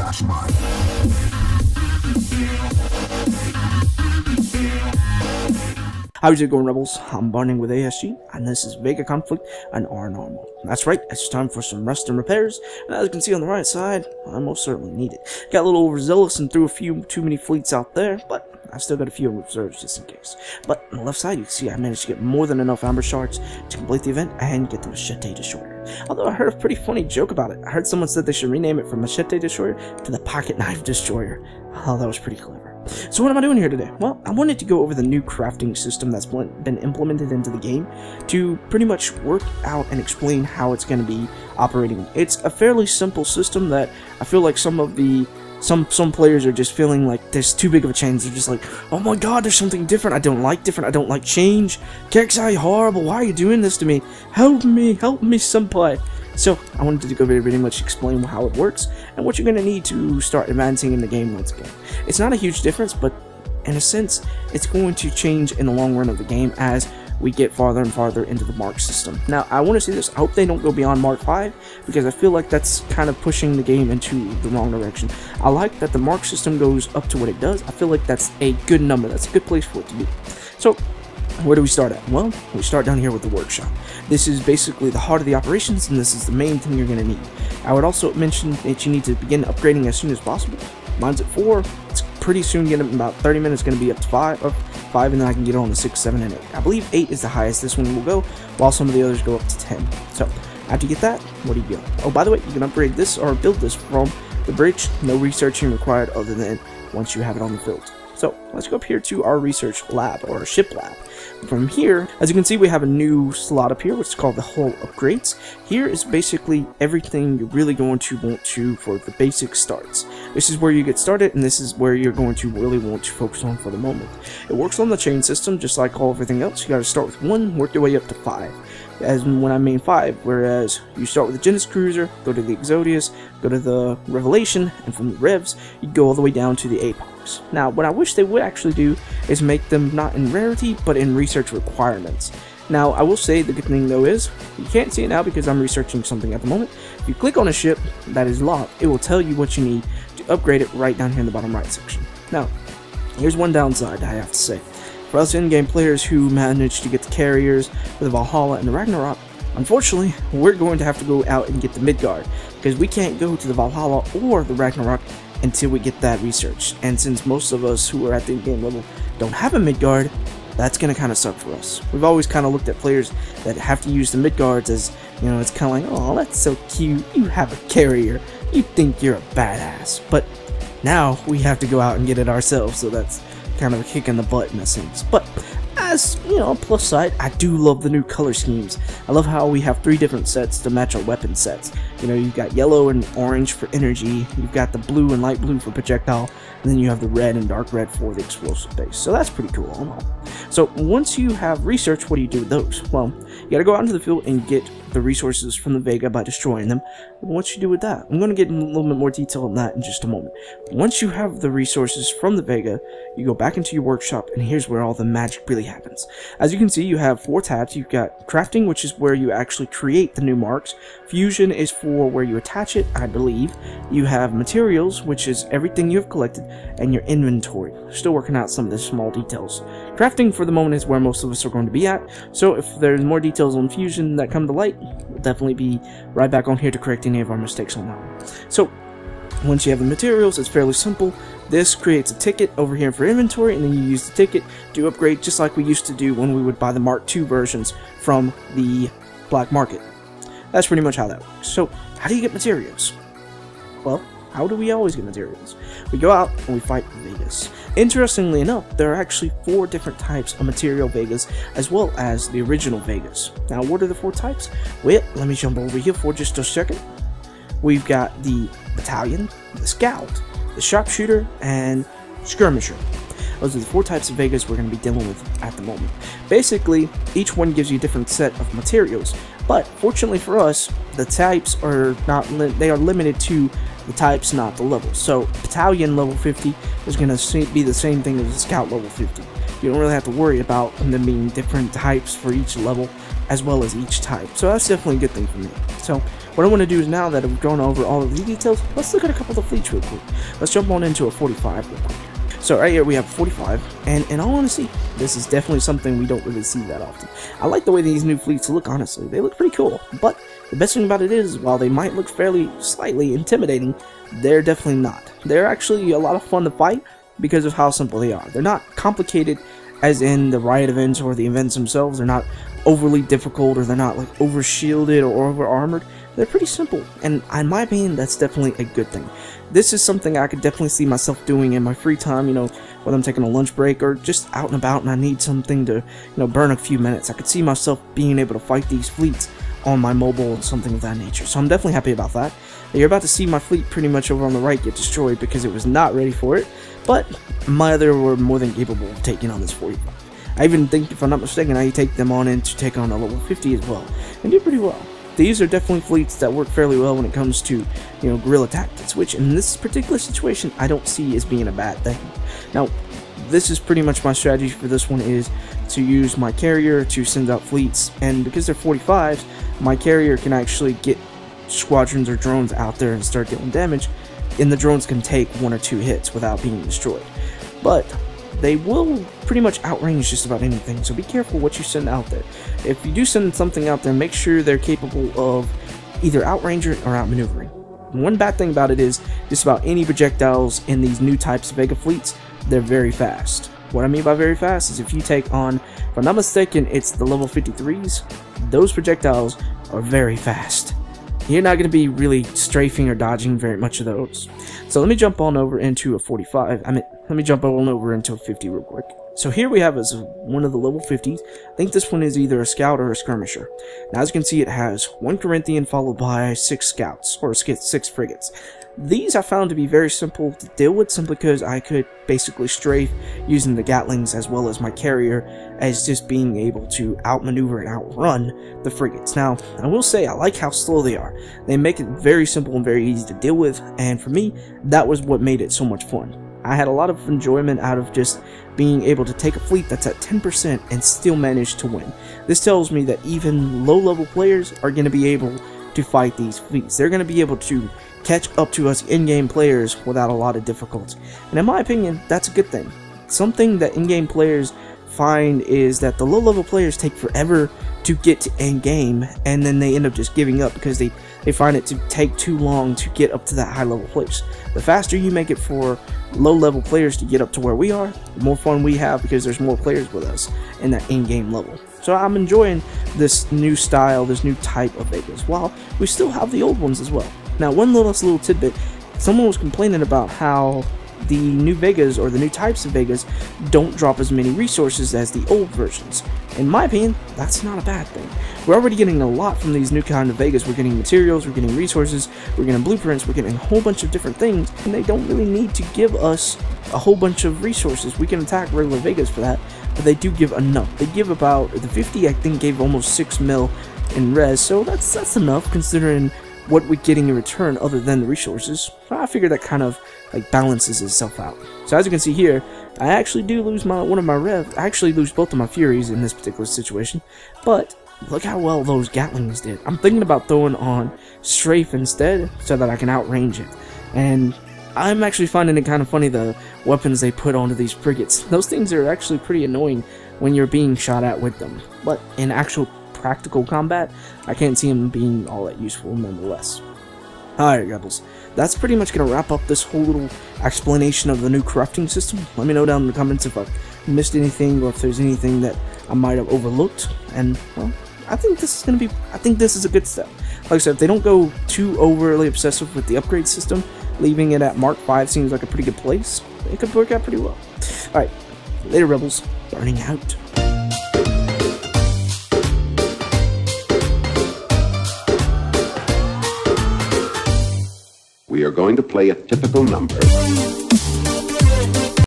That's mine. How's it going, Rebels? I'm bonding with ASG, and this is Vega Conflict and R Normal. That's right, it's time for some rest and repairs, and as you can see on the right side, I most certainly need it. Got a little overzealous and threw a few too many fleets out there, but I still got a few reserves just in case. But on the left side, you can see I managed to get more than enough amber shards to complete the event and get the Machete Destroyer. Although I heard a pretty funny joke about it. I heard someone said they should rename it from Machete Destroyer to the Pocket Knife Destroyer. Oh, that was pretty clever. So what am I doing here today? Well, I wanted to go over the new crafting system that's been implemented into the game to pretty much work out and explain how it's going to be operating. It's a fairly simple system that I feel like some players are just feeling like there's too big of a change. They're just like, oh my god, there's something different. I don't like change. Kexai, horrible. Why are you doing this to me? Help me, senpai. So I wanted to go very much explain how it works and what you're going to need to start advancing in the game once again. It's not a huge difference, but in a sense, it's going to change in the long run of the game as we get farther and farther into the mark system. Now, I want to see this. I hope they don't go beyond Mark 5, because I feel like that's kind of pushing the game into the wrong direction. I like that the mark system goes up to what it does. I feel like that's a good number. That's a good place for it to be. So, where do we start at? Well, we start down here with the workshop. This is basically the heart of the operations, and this is the main thing you're going to need. I would also mention that you need to begin upgrading as soon as possible. Mine's at 4. It's pretty soon, in about 30 minutes, going to be up to 5, and then I can get on to 6, 7, and 8. I believe 8 is the highest this one will go, while some of the others go up to 10. So, after you get that, what do you go? Oh, by the way, you can upgrade this or build this from the bridge. No researching required other than once you have it on the field. So, let's go up here to our research lab, or our ship lab. From here, as you can see, we have a new slot up here, which is called the Hull Upgrades. Here is basically everything you're really going to want to for the basic starts. This is where you get started, and this is where you're going to really want to focus on for the moment. It works on the chain system, just like everything else. You got to start with 1, work your way up to 5. As when I mean 5, whereas you start with the Genesis Cruiser, go to the Exodius, go to the Revelation, and from the Revs, you go all the way down to the Apox. Now, what I wish they would actually do is make them not in rarity, but in research requirements. Now, I will say the good thing though is, you can't see it now because I'm researching something at the moment. If you click on a ship that is locked, it will tell you what you need to upgrade it right down here in the bottom right section. Now, here's one downside I have to say. For us in-game players who manage to get the carriers, the Valhalla, and the Ragnarok, unfortunately, we're going to have to go out and get the Midgard, because we can't go to the Valhalla or the Ragnarok until we get that research. And since most of us who are at the in-game level don't have a Midgard, that's going to kind of suck for us. We've always kind of looked at players that have to use the Midgards as, you know, it's kind of like, oh, that's so cute, you have a carrier, you think you're a badass. But now we have to go out and get it ourselves, so that's kind of a kick in the butt in a sense. But as, you know, plus side, I do love the new color schemes. I love how we have 3 different sets to match our weapon sets. You know, you've got yellow and orange for energy, you've got the blue and light blue for projectile, and then you have the red and dark red for the explosive base. So that's pretty cool. So once you have research, what do you do with those? Well, you gotta go out into the field and get the resources from the Vega by destroying them. What you do with that? I'm going to get in a little bit more detail on that in just a moment. Once you have the resources from the Vega, you go back into your workshop, and here's where all the magic really happens. As you can see, you have 4 tabs. You've got crafting, which is where you actually create the new marks. Fusion is for where you attach it, I believe. You have materials, which is everything you have collected, and your inventory. Still working out some of the small details. Crafting for the moment is where most of us are going to be at, so if there's more details on fusion that come to light, we'll definitely be right back on here to correct any of our mistakes on that one. So once you have the materials, it's fairly simple. This creates a ticket over here for inventory, and then you use the ticket to upgrade, just like we used to do when we would buy the Mark II versions from the black market. That's pretty much how that works. So how do you get materials? Well, how do we always get materials? We go out and we fight Vegas. Interestingly enough, there are actually 4 different types of material Vegas, as well as the original Vegas. Now, what are the 4 types? Well, let me jump over here for just a second. We've got the Battalion, the Scout, the Sharpshooter, and Skirmisher. Those are the 4 types of Vegas we're going to be dealing with at the moment. Basically, each one gives you a different set of materials, but fortunately for us, the types are not they are limited to the types, not the levels. So Battalion level 50 is going to be the same thing as the Scout level 50. You don't really have to worry about them being different types for each level, as well as each type. So that's definitely a good thing for me. So what I want to do is, now that I've gone over all of these details, let's look at a couple of the fleets real quick. Let's jump on into a 45 real quick. So right here we have 45, and in all honesty, this is definitely something we don't really see that often. I like the way these new fleets look, honestly. They look pretty cool, but the best thing about it is, while they might look slightly intimidating, they're definitely not. They're actually a lot of fun to fight because of how simple they are. They're not complicated as in the riot events or the events themselves. They're not overly difficult, or they're not like over shielded or over armored. They're pretty simple, and in my opinion, that's definitely a good thing. This is something I could definitely see myself doing in my free time, you know, whether I'm taking a lunch break or just out and about and I need something to, you know, burn a few minutes. I could see myself being able to fight these fleets on my mobile and something of that nature. So I'm definitely happy about that. You're about to see my fleet pretty much over on the right get destroyed because it was not ready for it, but my other were more than capable of taking on this 45. I even think, if I'm not mistaken, I take them on in to take on a level 50 as well, and do pretty well. These are definitely fleets that work fairly well when it comes to, you know, guerrilla tactics, which in this particular situation I don't see as being a bad thing. Now, this is pretty much my strategy for this one, is to use my carrier to send out fleets, and because they're 45s, my carrier can actually get squadrons or drones out there and start dealing damage, and the drones can take 1 or 2 hits without being destroyed. But they will pretty much outrange just about anything, so be careful what you send out there. If you do send something out there, make sure they're capable of either outranging or outmaneuvering. One bad thing about it is, just about any projectiles in these new types of Vega fleets, they're very fast. What I mean by very fast is, if you take on, if I'm not mistaken, it's the level 53s, those projectiles are very fast. You're not going to be really strafing or dodging very much of those. So let me jump on over into a 45. Let me jump on over into a 50 real quick. So here we have as one of the level 50s. I think this one is either a scout or a skirmisher. Now, as you can see, it has 1 Corinthian followed by 6 scouts, or 6 frigates. These I found to be very simple to deal with, simply because I could basically strafe using the Gatlings as well as my carrier, as just being able to outmaneuver and outrun the frigates. Now, I will say I like how slow they are. They make it very simple and very easy to deal with, and for me, that was what made it so much fun. I had a lot of enjoyment out of just being able to take a fleet that's at 10% and still manage to win. This tells me that even low-level players are going to be able to fight these fleets. They're going to be able to catch up to us in-game players without a lot of difficulty. And in my opinion, that's a good thing. Something that in-game players find is that the low-level players take forever to get to end-game, and then they end up just giving up because they find it to take too long to get up to that high-level place. The faster you make it for low-level players to get up to where we are, the more fun we have because there's more players with us in that in-game level. So I'm enjoying this new style, this new type of Vegas, while we still have the old ones as well. Now, one little tidbit, someone was complaining about how the new Vegas, or the new types of Vegas, don't drop as many resources as the old versions. In my opinion, that's not a bad thing. We're already getting a lot from these new kind of Vegas. We're getting materials, we're getting resources, we're getting blueprints, we're getting a whole bunch of different things, and they don't really need to give us a whole bunch of resources. We can attack regular Vegas for that, but they do give enough. They give about, the 50 I think gave almost 6 mil in res, so that's enough considering what we're getting in return other than the resources. I figure that kind of like balances itself out. So as you can see here, I actually do lose one of my revs. I actually lose both of my Furies in this particular situation, but look how well those Gatlings did. I'm thinking about throwing on Strafe instead so that I can outrange it. And I'm actually finding it kind of funny, the weapons they put onto these frigates. Those things are actually pretty annoying when you're being shot at with them, but in actual practical combat, I can't see them being all that useful nonetheless. Alright, Rebels, that's pretty much going to wrap up this whole little explanation of the new crafting system. Let me know down in the comments if I've missed anything, or if there's anything that I might have overlooked. And, well, I think this is a good step. Like I said, if they don't go too overly obsessive with the upgrade system, leaving it at Mark 5 seems like a pretty good place. It could work out pretty well. Alright, later, Rebels. Burning out. We are going to play a typical number.